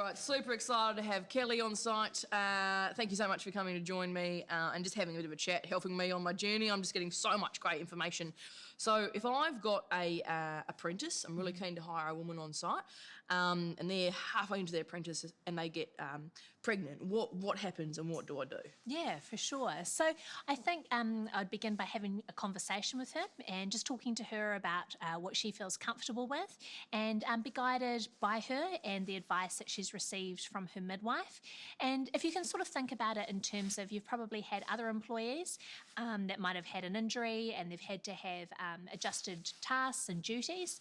right, super excited to have Kelly on site. Thank you so much for coming to join me and just having a bit of a chat, helping me on my journey. I'm just getting so much great information. So if I've got a apprentice, I'm really keen to hire a woman on site, and they're halfway into their apprentice and they get pregnant. What happens and what do I do? Yeah, for sure. So I think I'd begin by having a conversation with her and just talking to her about what she feels comfortable with, and be guided by her and the advice that she's received from her midwife. And if you can sort of think about it in terms of, you've probably had other employees that might have had an injury and they've had to have adjusted tasks and duties,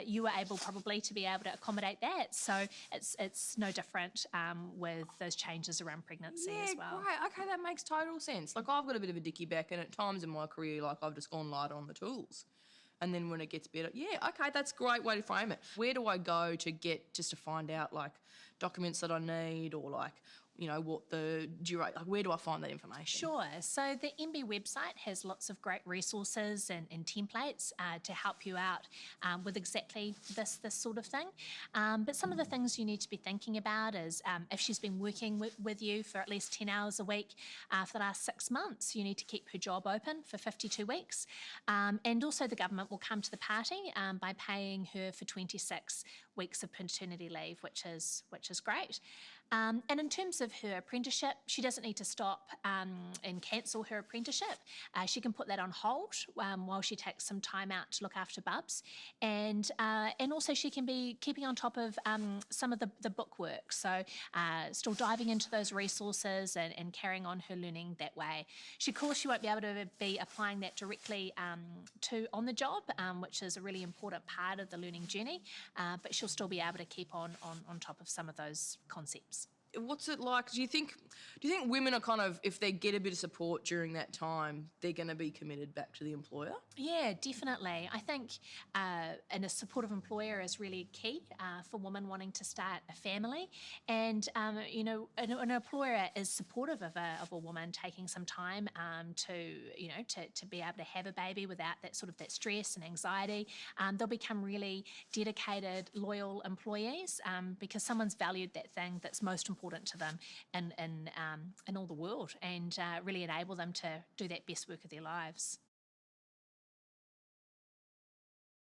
you were able probably to be able to accommodate that. So it's no different with those changes around pregnancy as well. Great. Okay, that makes total sense. Like, I've got a bit of a dicky back, and at times in my career, like, I've just gone lighter on the tools. And then when it gets better, okay, that's a great way to frame it. Where do I go just to find out, like, documents that I need, or, like, you know, what the duration, like, where do I find that information? Sure. So the MB website has lots of great resources and templates to help you out with exactly this sort of thing. But some of the things you need to be thinking about is if she's been working with you for at least 10 hours a week for the last 6 months, you need to keep her job open for 52 weeks. And also the government will come to the party by paying her for 26 weeks of paternity leave, which is great. And in terms of her apprenticeship, she doesn't need to stop and cancel her apprenticeship. She can put that on hold while she takes some time out to look after bubs. And also she can be keeping on top of some of the book work. So still diving into those resources and carrying on her learning that way. Of course, she won't be able to be applying that directly to on the job, which is a really important part of the learning journey, but she'll still be able to keep on top of some of those concepts. What's it like? Do you think women are kind of, if they get a bit of support during that time, they're going to be committed back to the employer? Yeah, Definitely. I think and a supportive employer is really key for women wanting to start a family. And, you know, an employer is supportive of a woman taking some time to be able to have a baby without that stress and anxiety. They'll become really dedicated, loyal employees because someone's valued that thing that's most important to them in all the world, and really enable them to do that best work of their lives.